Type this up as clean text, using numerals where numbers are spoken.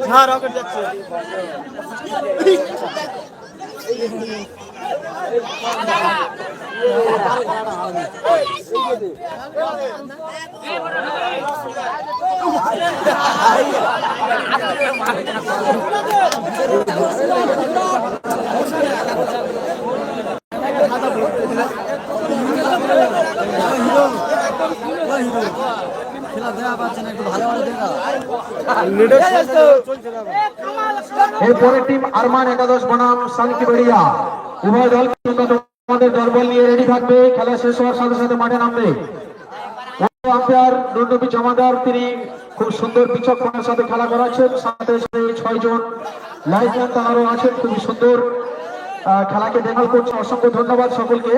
হ্যাঁ রকেট যাচ্ছে এরপরে টিম আরমান একাদশ বনাম সানকিবেড়িয়া উভয় দল তোমাদের দলবল নিয়ে রেডি থাকবে। খেলা শেষ হওয়ার সাথে সাথে মাঠে নামবে। আম্পায়ার নন্দবী জমাদার তিনি খুব সুন্দর বিচক্ষণের সাথে খেলা করাচ্ছেন। সাথে সাথে 6 জন লাইনম্যান তারাও আছেন, খুবই সুন্দর খেলাকে দেখাল করছেন। অসংখ্য ধন্যবাদ সকলকে।